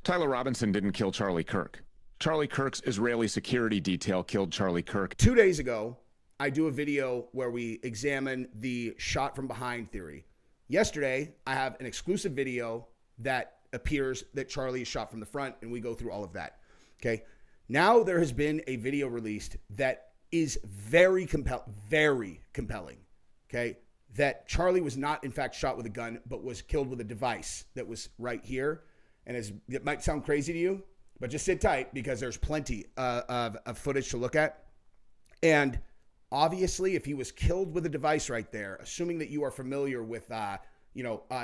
Tyler Robinson didn't kill Charlie Kirk. Charlie Kirk's Israeli security detail killed Charlie Kirk. 2 days ago, I do a video where we examine the shot from behind theory. Yesterday, I have an exclusive video that appears that Charlie is shot from the front, and we go through all of that. Okay. Now there has been a video released that is very compelling. Okay. That Charlie was not, in fact, shot with a gun, but was killed with a device that was right here. And it might sound crazy to you, but just sit tight because there's plenty of footage to look at. And obviously, if he was killed with a device right there, assuming that you are familiar with,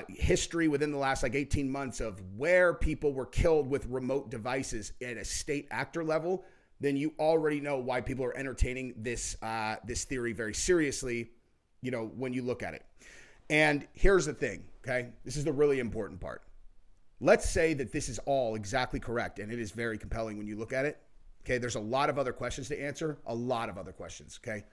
history within the last 18 months of where people were killed with remote devices at a state actor level, then you already know why people are entertaining this theory very seriously, when you look at it. And here's the thing, okay? This is the really important part. Let's say that this is all exactly correct, and it is very compelling when you look at it. Okay, there's a lot of other questions to answer, a lot of other questions, okay?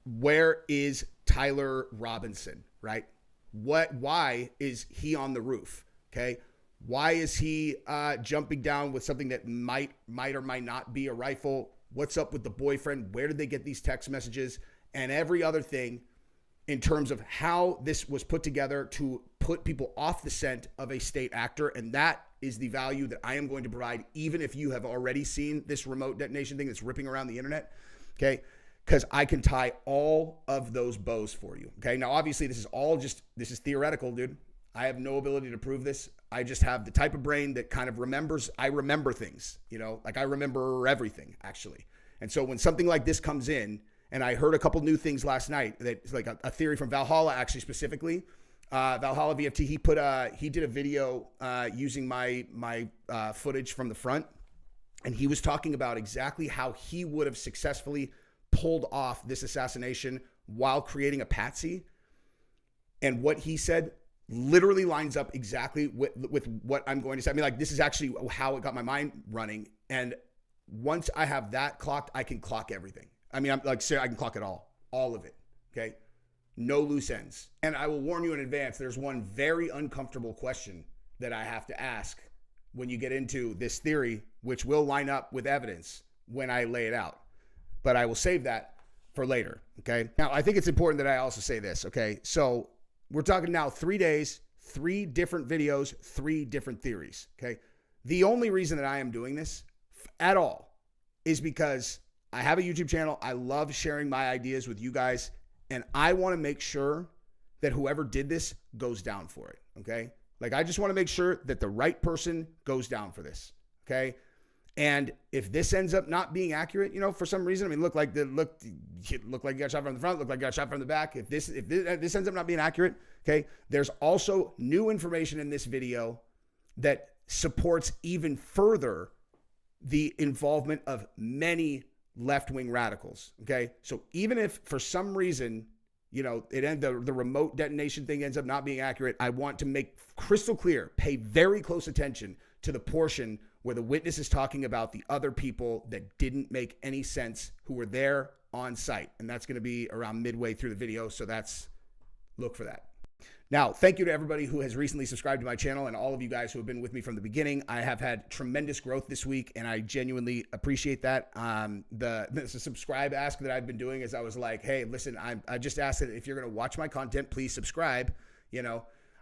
Where is Tyler Robinson, right? Why is he on the roof, okay? Why is he jumping down with something that might or might not be a rifle? What's up with the boyfriend? Where did they get these text messages? And every other thing in terms of how this was put together to put people off the scent of a state actor. And that is the value that I am going to provide, even if you have already seen this remote detonation thing that's ripping around the internet, okay? Because I can tie all of those bows for you, okay? Now, obviously, this is theoretical, dude. I have no ability to prove this. I just have the type of brain that kind of remembers. I remember things, I remember everything, actually. And so when something like this comes in, and I heard a couple new things last night that's like a theory from Valhalla, actually, specifically. Valhalla VFT, he did a video using my footage from the front, and he was talking about exactly how he would have successfully pulled off this assassination while creating a patsy. And what he said literally lines up exactly with what I'm going to say. I mean, this is actually how it got my mind running. And once I have that clocked, I can clock everything. I mean, I can clock it all of it, okay? No loose ends. And I will warn you in advance, there's one very uncomfortable question that I have to ask when you get into this theory, which will line up with evidence when I lay it out. But I will save that for later, okay? Now, I think it's important that I also say this, okay? So we're talking now 3 days, 3 different videos, 3 different theories, okay? The only reason that I am doing this at all is because I have a YouTube channel. I love sharing my ideas with you guys, and I want to make sure that whoever did this goes down for it, okay? I just want to make sure that the right person goes down for this, okay? And if this ends up not being accurate, for some reason, I mean, look like you got shot from the front, look like you got shot from the back. If this ends up not being accurate, okay, there's also new information in this video that supports even further the involvement of many left-wing radicals, okay? So even if for some reason, the remote detonation thing ends up not being accurate, I want to make crystal clear, pay very close attention to the portion where the witness is talking about the other people that didn't make any sense who were there on site. And that's going to be around midway through the video. So look for that. Now, thank you to everybody who has recently subscribed to my channel and all of you guys who have been with me from the beginning. I have had tremendous growth this week, and I genuinely appreciate that. The subscribe ask that I've been doing is I was like, hey, listen, I just asked that if you're going to watch my content, please subscribe.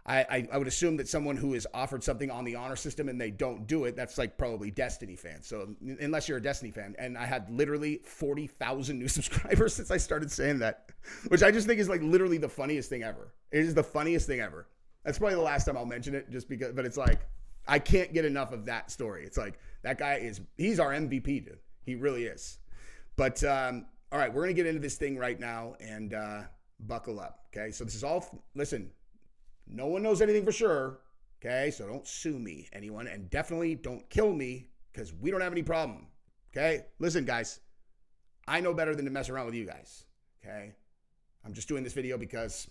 I would assume that someone who is offered something on the honor system and they don't do it, that's probably Destiny fans. So unless you're a Destiny fan, and I had literally 40,000 new subscribers since I started saying that, which I just think is literally the funniest thing ever. It is the funniest thing ever. That's probably the last time I'll mention it but it's I can't get enough of that story. It's that guy he's our MVP, dude. He really is. But, all right, we're going to get into this thing right now and buckle up. Okay. So this is all, listen, no one knows anything for sure, okay? So don't sue me, anyone, and definitely don't kill me because we don't have any problem, okay? Listen, guys, I know better than to mess around with you guys, okay? I'm just doing this video because,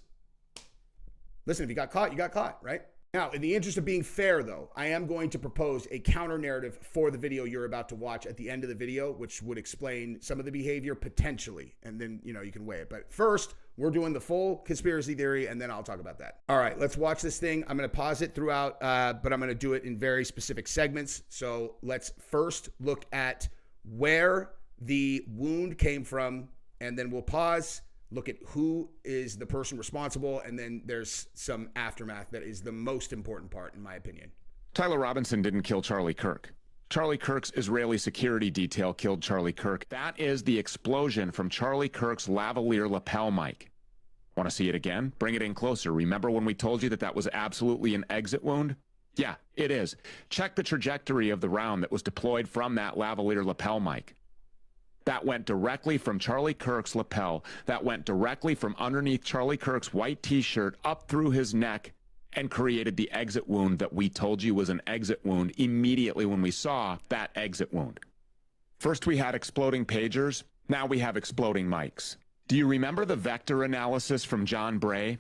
listen, if you got caught, right? Now, in the interest of being fair, though, I am going to propose a counter narrative for the video you're about to watch at the end of the video, which would explain some of the behavior potentially. And then, you know, you can weigh it. But first, we're doing the full conspiracy theory, and then I'll talk about that. All right, let's watch this thing. I'm going to pause it throughout, but I'm going to do it in very specific segments. So let's first look at where the wound came from, and then we'll pause, look at who is the person responsible, and then there's some aftermath that is the most important part, in my opinion. Tyler Robinson didn't kill Charlie Kirk. Charlie Kirk's Israeli security detail killed Charlie Kirk. That is the explosion from Charlie Kirk's lavalier lapel mic. Want to see it again? Bring it in closer. Remember when we told you that that was absolutely an exit wound? Yeah, it is. Check the trajectory of the round that was deployed from that lavalier lapel mic. That went directly from Charlie Kirk's lapel. That went directly from underneath Charlie Kirk's white t-shirt up through his neck and created the exit wound that we told you was an exit wound immediately when we saw that exit wound. First we had exploding pagers. Now we have exploding mics. Do you remember the vector analysis from John Bray?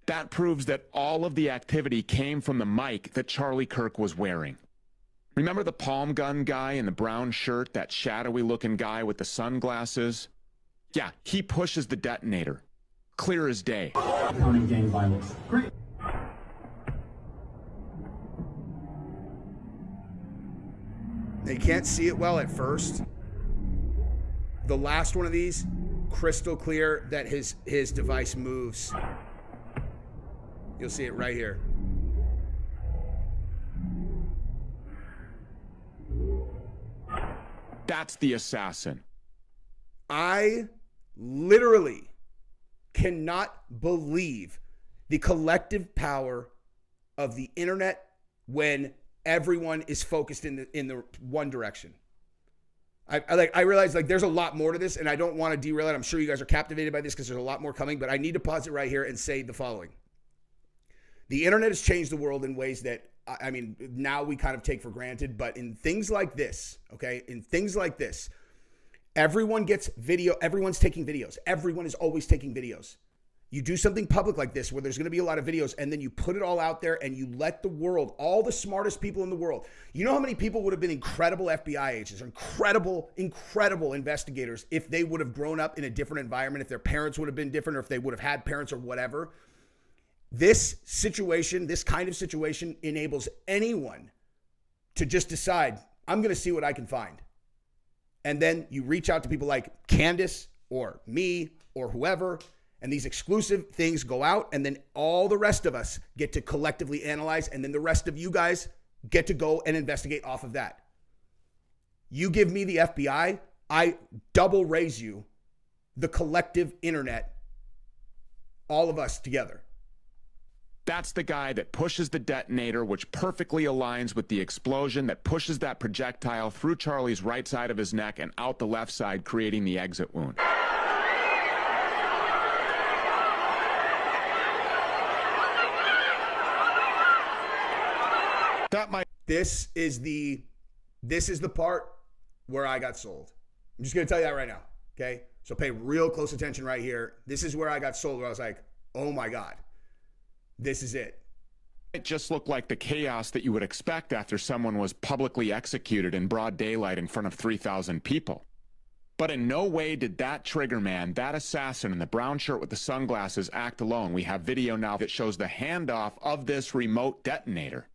That proves that all of the activity came from the mic that Charlie Kirk was wearing. Remember the palm gun guy in the brown shirt, that shadowy looking guy with the sunglasses? Yeah, he pushes the detonator. Clear as day. Counting gang violence. Great. They can't see it well at first. The last one of these, crystal clear that his device moves. You'll see it right here. That's the assassin. I literally cannot believe the collective power of the internet when everyone is focused in the one direction. I realize like there's a lot more to this, and I don't want to derail it. I'm sure you guys are captivated by this because there's a lot more coming, but I need to pause it right here and say the following. The internet has changed the world in ways that, I mean, now we kind of take for granted, but in things like this, okay, in things like this, everyone gets video, everyone's taking videos. Everyone is always taking videos. You do something public like this where there's going to be a lot of videos, and then you put it all out there and you let the world, all the smartest people in the world, you know how many people would have been incredible FBI agents, or incredible investigators if they would have grown up in a different environment, if their parents would have been different, or if they would have had parents or whatever. This situation, this kind of situation enables anyone to just decide, I'm going to see what I can find. And then you reach out to people like Candace or me or whoever, and these exclusive things go out, and then all the rest of us get to collectively analyze, and then the rest of you guys get to go and investigate off of that. You give me the FBI, I double raise you the collective internet, all of us together. That's the guy that pushes the detonator, which perfectly aligns with the explosion that pushes that projectile through Charlie's right side of his neck and out the left side, creating the exit wound. This is the part where I got sold. I'm just going to tell you that right now, okay? So pay real close attention right here. This is where I got sold, where I was like, oh my God, this is it. It just looked like the chaos that you would expect after someone was publicly executed in broad daylight in front of 3,000 people. But in no way did that trigger man, that assassin in the brown shirt with the sunglasses, act alone. We have video now that shows the handoff of this remote detonator.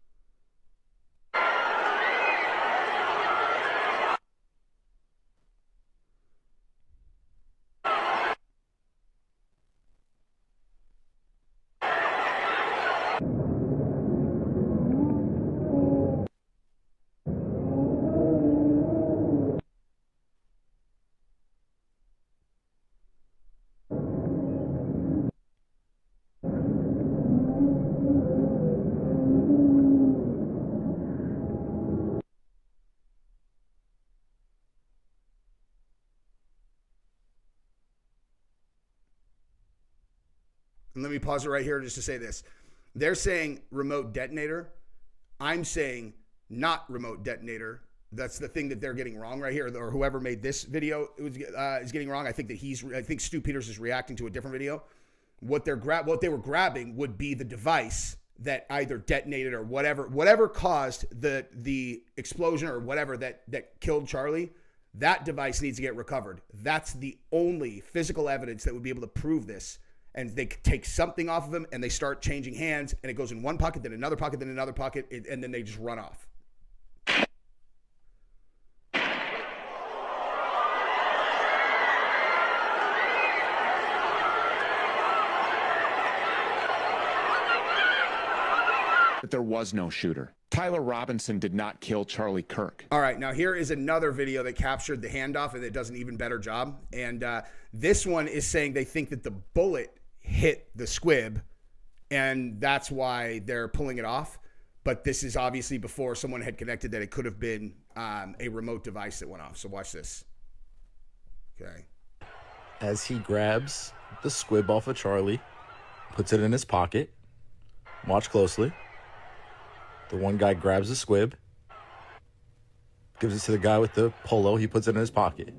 And let me pause it right here just to say this. They're saying remote detonator. I'm saying not remote detonator. That's the thing that they're getting wrong right here, or whoever made this video is getting wrong. I think Stu Peters is reacting to a different video. What they were grabbing would be the device that either detonated or whatever caused the explosion or whatever that killed Charlie, that device needs to get recovered. That's the only physical evidence that would be able to prove this. And they take something off of him and they start changing hands, and it goes in one pocket, then another pocket, then another pocket, and then they just run off. That there was no shooter. Tyler Robinson did not kill Charlie Kirk. All right, now here is another video that captured the handoff, and it does an even better job. And this one is saying they think that the bullet hit the squib, and that's why they're pulling it off. But this is obviously before someone had connected that it could have been a remote device that went off. So watch this. Okay. As he grabs the squib off of Charlie, puts it in his pocket. Watch closely. The one guy grabs the squib, gives it to the guy with the polo. He puts it in his pocket.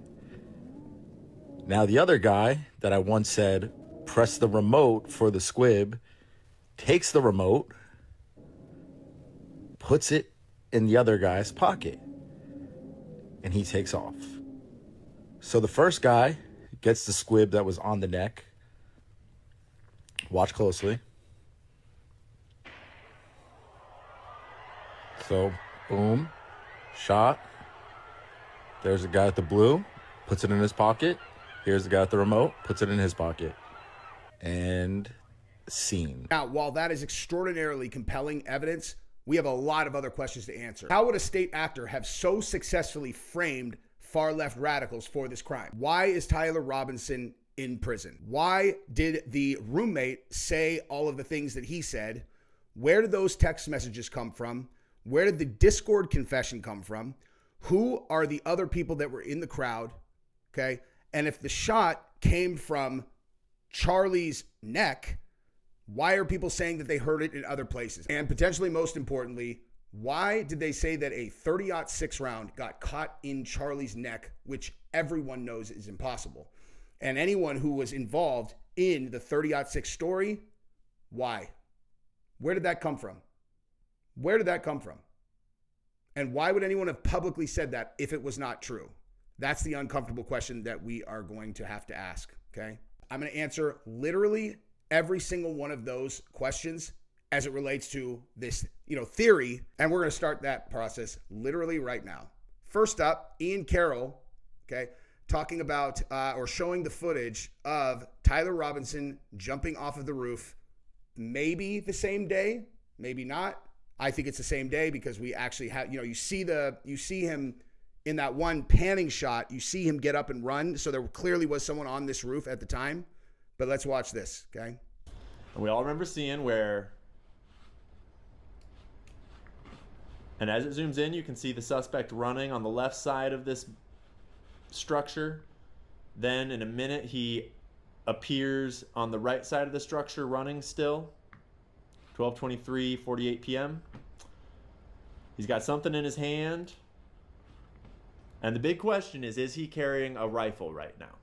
Now the other guy that I once said, press the remote for the squib, takes the remote, puts it in the other guy's pocket, and he takes off. So the first guy gets the squib that was on the neck. Watch closely. So, boom, shot. There's a guy with the blue, puts it in his pocket. Here's the guy with the remote, puts it in his pocket. And scene. Now, while that is extraordinarily compelling evidence, we have a lot of other questions to answer. How would a state actor have so successfully framed far-left radicals for this crime? Why is Tyler Robinson in prison? Why did the roommate say all of the things that he said? Where did those text messages come from? Where did the Discord confession come from? Who are the other people that were in the crowd? Okay. And if the shot came from Charlie's neck, why are people saying that they heard it in other places? And potentially most importantly, why did they say that a 30-06 round got caught in Charlie's neck, which everyone knows is impossible? And anyone who was involved in the 30-06 story, why? Where did that come from? Where did that come from? And why would anyone have publicly said that if it was not true? That's the uncomfortable question that we are going to have to ask, okay? I'm going to answer literally every single one of those questions as it relates to this, theory, and we're going to start that process literally right now. First up, Ian Carroll, okay, talking about or showing the footage of Tyler Robinson jumping off of the roof, maybe the same day, maybe not. I think it's the same day because we actually have, you see him in that one panning shot, you see him get up and run. So there clearly was someone on this roof at the time, but let's watch this. Okay. And we all remember seeing where, and as it zooms in, you can see the suspect running on the left side of this structure. Then in a minute, he appears on the right side of the structure running still. 12:23, 48 p.m. He's got something in his hand. And the big question is he carrying a rifle right now?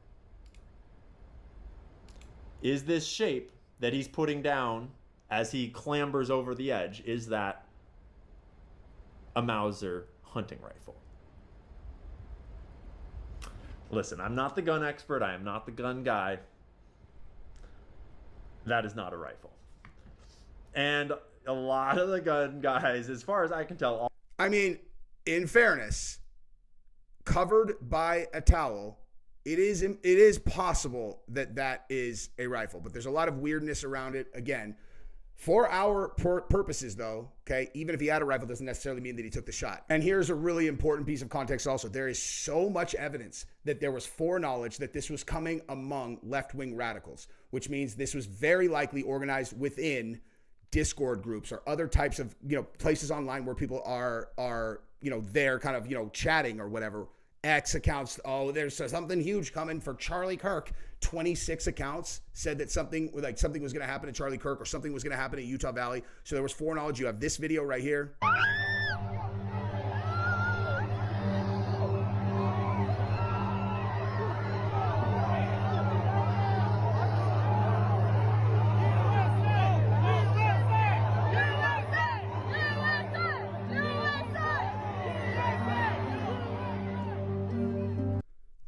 Is this shape that he's putting down as he clambers over the edge, is that a Mauser hunting rifle? Listen, I'm not the gun expert. I am not the gun guy. That is not a rifle. And a lot of the gun guys, as far as I can tell... I mean, in fairness, covered by a towel, it is possible that is a rifle. But there's a lot of weirdness around it. Again, for our purposes, though, okay, even if he had a rifle, doesn't necessarily mean that he took the shot. And here's a really important piece of context also. There is so much evidence that there was foreknowledge that this was coming among left-wing radicals, which means this was very likely organized within Discord groups or other types of, places online where people are, they're kind of, chatting or whatever. X accounts, oh, there's something huge coming for Charlie Kirk. 26 accounts said that something was going to happen to Charlie Kirk or something was going to happen at Utah Valley. So there was foreknowledge. You have this video right here.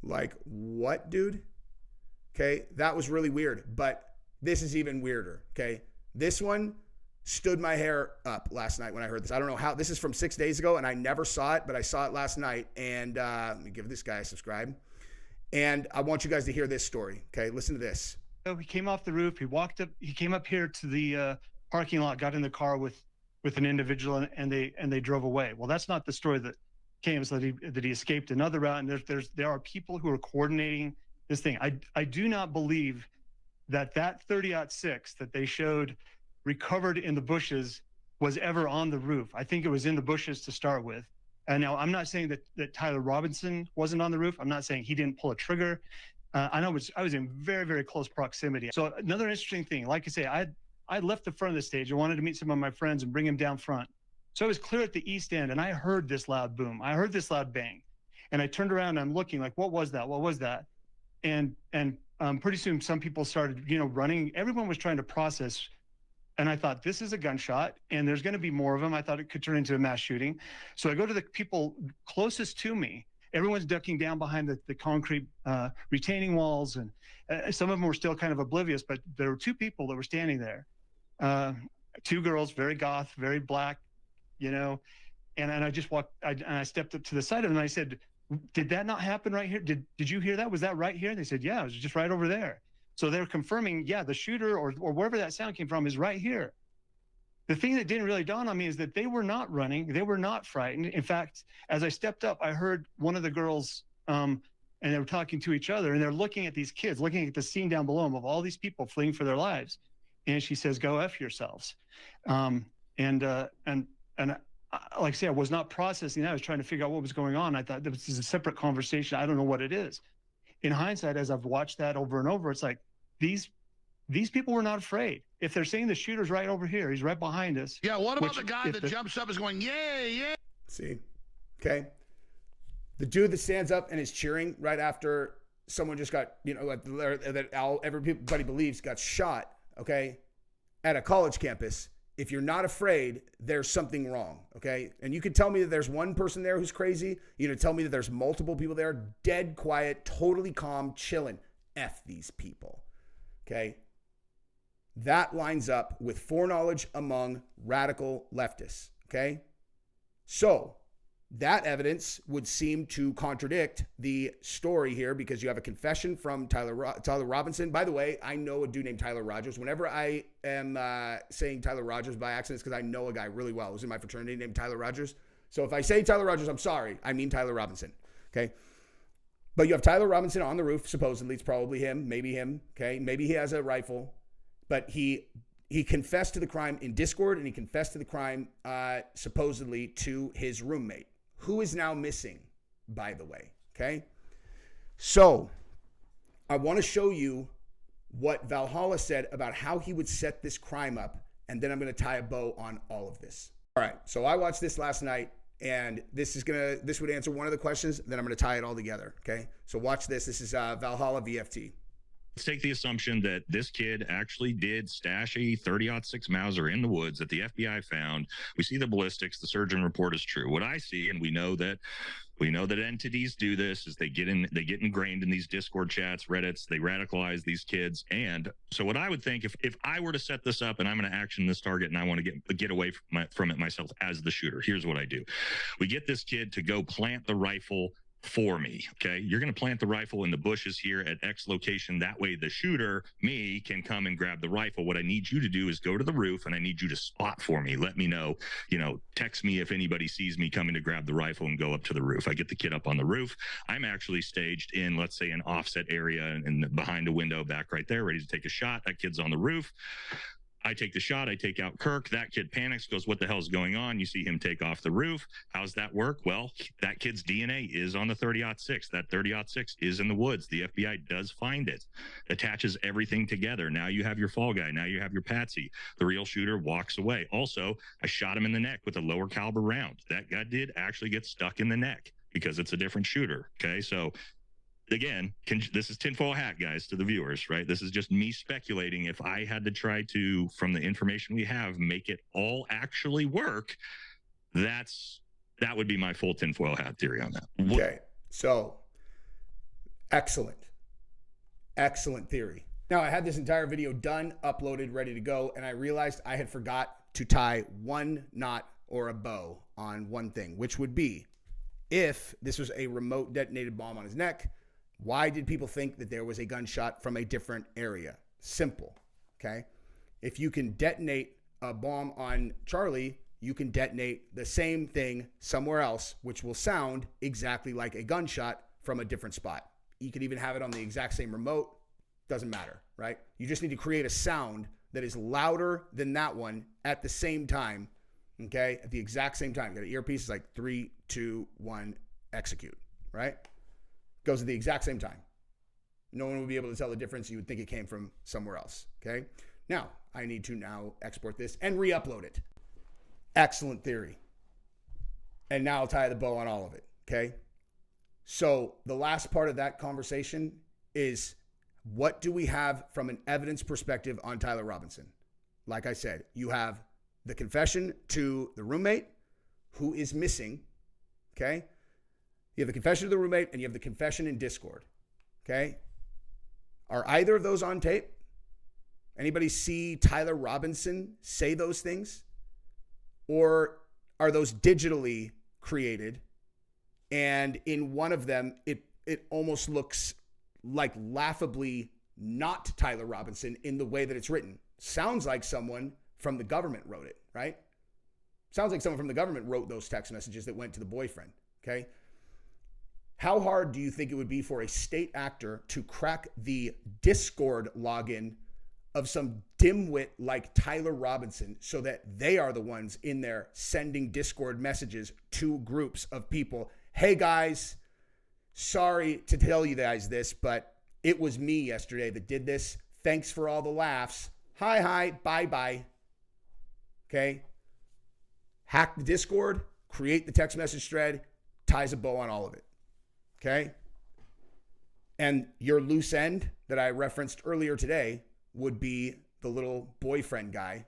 Like, what, dude? Okay, that was really weird. But this is even weirder, okay? This one stood my hair up last night when I heard this. I don't know how. This is from 6 days ago, and I never saw it, but I saw it last night. And let me give this guy a subscribe. And I want you guys to hear this story, okay? Listen to this. He came off the roof. He walked up. He came up here to the parking lot, got in the car with an individual, and they drove away. Well, that's not the story that came. So that he escaped another route. And there are people who are coordinating this thing. I do not believe that 30-06 that they showed recovered in the bushes was ever on the roof. I think it was in the bushes to start with. And now I'm not saying that Tyler Robinson wasn't on the roof. I'm not saying he didn't pull a trigger. I know I was in very, very close proximity. So another interesting thing, like I say, I left the front of the stage. I wanted to meet some of my friends and bring them down front. So I was clear at the east end, and I heard this loud boom. I heard this loud bang. And I turned around and I'm looking like, what was that? What was that? And pretty soon some people started, running. Everyone was trying to process. And I thought, this is a gunshot, and there's going to be more of them. I thought it could turn into a mass shooting. So I go to the people closest to me. Everyone's ducking down behind the concrete retaining walls, and some of them were still kind of oblivious, but there were two people that were standing there. Two girls, very goth, very black, and I just walked, and I stepped up to the side of them, and I said, did that not happen right here? Did you hear that? Was that right here? And they said, yeah, it was just right over there. So they're confirming, yeah, the shooter or wherever that sound came from is right here. The thing that didn't really dawn on me is that they were not running. They were not frightened. In fact, as I stepped up, I heard one of the girls, and they were talking to each other, and they're looking at these kids, looking at the scene down below them of all these people fleeing for their lives. And she says, go F yourselves. Like I say, I was not processing that. I was trying to figure out what was going on. I thought this is a separate conversation. I don't know what it is. In hindsight, as I've watched that over and over, it's like these people were not afraid. If they're saying the shooter's right over here, he's right behind us. Yeah, what about the guy that jumps up is going, yeah, yeah? See, okay. The dude that stands up and is cheering right after someone just got, everybody believes got shot, okay, at a college campus. If you're not afraid, there's something wrong, okay? And you can tell me that there's one person there who's crazy. You know, tell me that there's multiple people there, dead quiet, totally calm, chilling. F these people, okay? That lines up with foreknowledge among radical leftists, okay? So that evidence would seem to contradict the story here because you have a confession from Tyler Robinson. By the way, I know a dude named Tyler Rogers. Whenever I am saying Tyler Rogers by accident, it's because I know a guy really well who's in my fraternity named Tyler Rogers. So if I say Tyler Rogers, I'm sorry. I mean Tyler Robinson, okay? But you have Tyler Robinson on the roof, supposedly. It's probably him, maybe him, okay? Maybe he has a rifle. But he confessed to the crime in Discord, and he confessed to the crime supposedly to his roommate, who is now missing, by the way, okay? So I want to show you what Valhalla said about how he would set this crime up, and then I'm going to tie a bow on all of this. All right, so I watched this last night, and this would answer one of the questions, then I'm going to tie it all together, okay? So watch this. This is Valhalla VFT. Let's take the assumption that this kid actually did stash a 30-06 Mauser in the woods that the FBI found. We see the ballistics. The surgeon report is true. What I see, and we know that entities do this, is they get ingrained in these Discord chats, Reddits. They radicalize these kids. And so what I would think, if I were to set this up and I'm going to action this target and I want to get away from it myself as the shooter, here's what I do. We get this kid to go plant the rifle for me. Okay, you're going to plant the rifle in the bushes here at X location. That way the shooter, me, can come and grab the rifle. What I need you to do is go to the roof, and I need you to spot for me. Let me know, text me if anybody sees me coming to grab the rifle and go up to the roof. I get the kid up on the roof. I'm actually staged in, let's say, an offset area and behind a window back right there, ready to take a shot. That kid's on the roof. I take the shot. I take out Kirk. That kid panics, goes, what the hell's going on? You see him take off the roof. How's that work? Well, that kid's DNA is on the 30-06. That 30-06 is in the woods. The FBI does find it. Attaches everything together. Now you have your fall guy. Now you have your patsy. The real shooter walks away. Also, I shot him in the neck with a lower caliber round. That guy did actually get stuck in the neck because it's a different shooter. Okay, so again, this is tinfoil hat, guys, to the viewers, right? This is just me speculating. If I had to try to, from the information we have, make it all actually work, that would be my full tinfoil hat theory on that. Okay, so Excellent. Excellent theory. Now, I had this entire video done, uploaded, ready to go, and I realized I had forgot to tie one knot or a bow on one thing, which would be, if this was a remote detonated bomb on his neck, why did people think that there was a gunshot from a different area? Simple, okay? If you can detonate a bomb on Charlie, you can detonate the same thing somewhere else, which will sound exactly like a gunshot from a different spot. You could even have it on the exact same remote. Doesn't matter, right? You just need to create a sound that is louder than that one at the same time, okay? At the exact same time. You got an earpiece, it's like 3, 2, 1, execute, right? Goes at the exact same time. No one will be able to tell the difference. You would think it came from somewhere else, okay? Now, I need to now export this and re-upload it. Excellent theory. And now I'll tie the bow on all of it, okay? So the last part of that conversation is, what do we have from an evidence perspective on Tyler Robinson? Like I said, you have the confession to the roommate who is missing, okay? You have the confession to the roommate and you have the confession in Discord, okay? Are either of those on tape? Anybody see Tyler Robinson say those things? Or are those digitally created? And in one of them, it almost looks like laughably not Tyler Robinson in the way that it's written. Sounds like someone from the government wrote it, right? Sounds like someone from the government wrote those text messages that went to the boyfriend, okay? How hard do you think it would be for a state actor to crack the Discord login of some dimwit like Tyler Robinson so that they are the ones in there sending Discord messages to groups of people? Hey guys, sorry to tell you guys this, but it was me yesterday that did this. Thanks for all the laughs. Hi, bye. Okay? Hack the Discord, create the text message thread, ties a bow on all of it. Okay? And your loose end that I referenced earlier today would be the little boyfriend guy.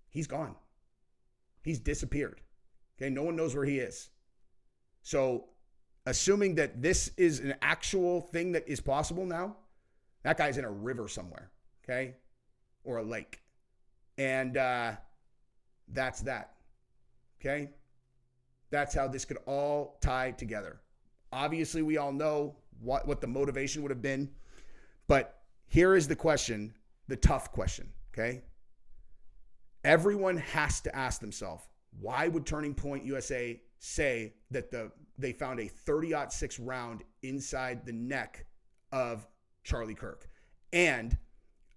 He's gone. He's disappeared. Okay? No one knows where he is. So, assuming that this is an actual thing that is possible now, that guy's in a river somewhere, okay? Or a lake. And that's that, okay? That's how this could all tie together. Obviously, we all know what the motivation would have been. But here is the question, the tough question, okay? Everyone has to ask themselves, why would Turning Point USA say that they found a 30-06 round inside the neck of Charlie Kirk? And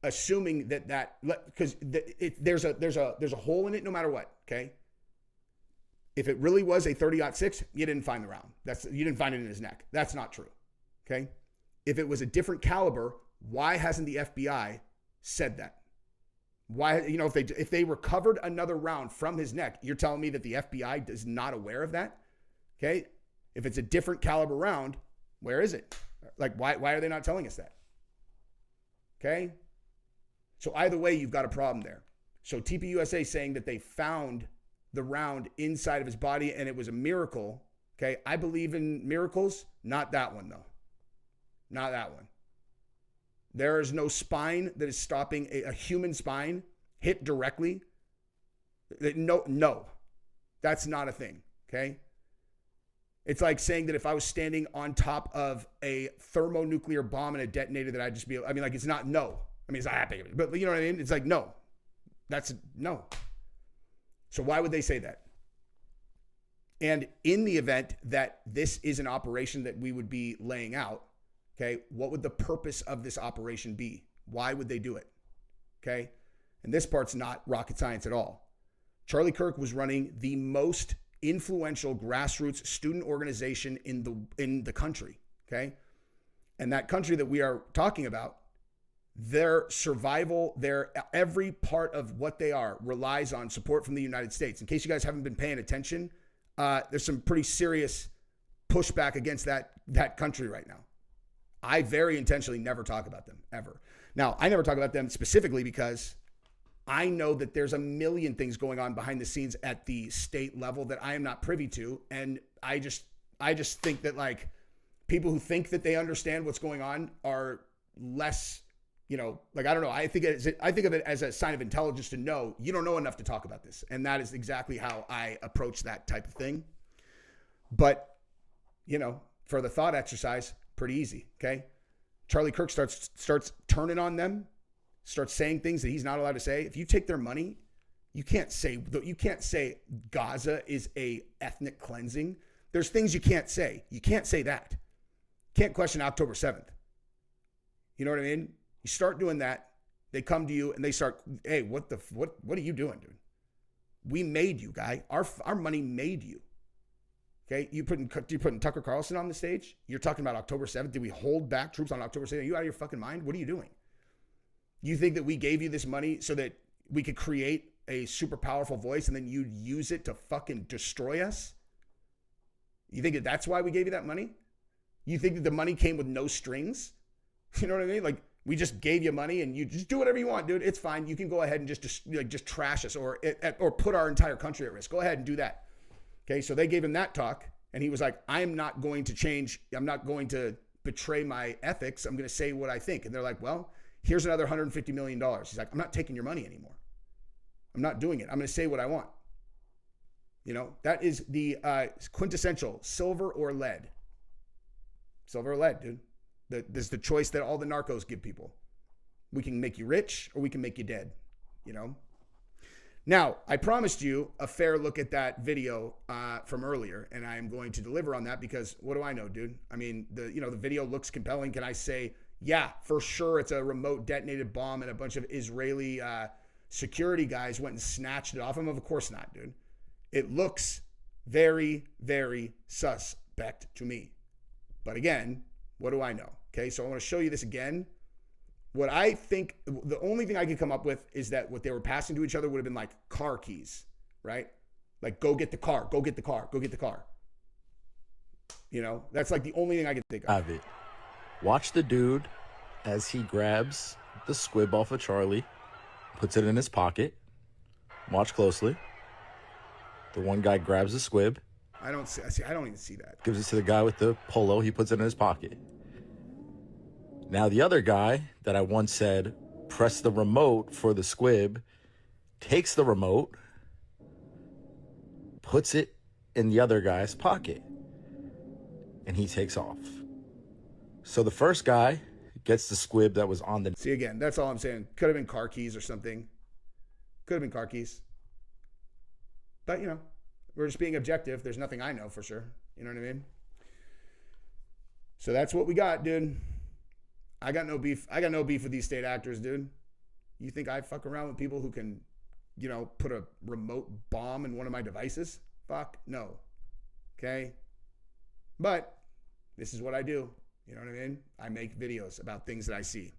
assuming that because there's a hole in it no matter what, okay? If it really was a 30-06, you didn't find the round. You didn't find it in his neck. That's not true, okay? If it was a different caliber, why hasn't the FBI said that? Why, if they recovered another round from his neck, you're telling me that the FBI is not aware of that? Okay? If it's a different caliber round, where is it? Like, why are they not telling us that? Okay? So either way, you've got a problem there. So TPUSA saying that they found the round inside of his body and it was a miracle. Okay? I believe in miracles. Not that one, though. Not that one. There is no spine that is stopping a human spine hit directly. No, that's not a thing, okay? It's like saying that if I was standing on top of a thermonuclear bomb and it detonated that I'd just be, it's not, no. It's not that big of it, but you know what I mean? It's like, no. That's no. So why would they say that? And in the event that this is an operation that we would be laying out, okay, what would the purpose of this operation be? Why would they do it? Okay, and this part's not rocket science at all. Charlie Kirk was running the most influential grassroots student organization in the country, okay? And that country that we are talking about, their survival, every part of what they are relies on support from the United States. In case you guys haven't been paying attention, there's some pretty serious pushback against that country right now. I very intentionally never talk about them, ever. Now, I never talk about them specifically because I know that there's a million things going on behind the scenes at the state level that I am not privy to. And I just think that, like, people who think that they understand what's going on are less, you know, like, I don't know. I think of it as a sign of intelligence to know you don't know enough to talk about this. And that is exactly how I approach that type of thing. But, you know, for the thought exercise, pretty easy. Okay. Charlie Kirk starts turning on them, starts saying things that he's not allowed to say. If you take their money, you can't say Gaza is a ethnic cleansing. There's things you can't say. You can't say that. Can't question October 7th. You know what I mean? You start doing that, they come to you and they start, hey, what are you doing, dude? We made you, guy. Our money made you. Okay, you putting Tucker Carlson on the stage? You're talking about October 7th. Did we hold back troops on October 7th? Are you out of your fucking mind? What are you doing? You think that we gave you this money so that we could create a super powerful voice and then you'd use it to fucking destroy us? You think that that's why we gave you that money? You think that the money came with no strings? You know what I mean? Like, we just gave you money and you just do whatever you want, dude. It's fine. You can go ahead and just trash us or put our entire country at risk. Go ahead and do that. Okay, so they gave him that talk, and he was like, I'm not going to change. I'm not going to betray my ethics. I'm going to say what I think. And they're like, well, here's another $150 million. He's like, I'm not taking your money anymore. I'm not doing it. I'm going to say what I want. You know, that is the quintessential silver or lead. Silver or lead, dude. There's the choice that all the narcos give people. We can make you rich or we can make you dead, you know? Now, I promised you a fair look at that video from earlier, and I am going to deliver on that because what do I know, dude? I mean, the video looks compelling. Can I say, yeah, for sure it's a remote detonated bomb and a bunch of Israeli security guys went and snatched it off him? Of course not, dude. It looks very, very suspect to me. But again, what do I know? Okay, so I want to show you this again. What I think, the only thing I could come up with is that what they were passing to each other would have been like car keys, right? Like, go get the car, go get the car, go get the car. You know, that's like the only thing I can think of. Watch the dude as he grabs the squib off of Charlie, puts it in his pocket. Watch closely. The one guy grabs the squib. I don't even see that. Gives it to the guy with the polo. He puts it in his pocket. Now, the other guy that I once said, press the remote for the squib, takes the remote, puts it in the other guy's pocket, and he takes off. So the first guy gets the squib that was on the... See, again, that's all I'm saying. Could have been car keys or something. Could have been car keys. But, you know, we're just being objective. There's nothing I know for sure. You know what I mean? So that's what we got, dude. I got no beef. I got no beef with these state actors, dude. You think I fuck around with people who can, you know, put a remote bomb in one of my devices? Fuck no. Okay? But this is what I do. You know what I mean? I make videos about things that I see.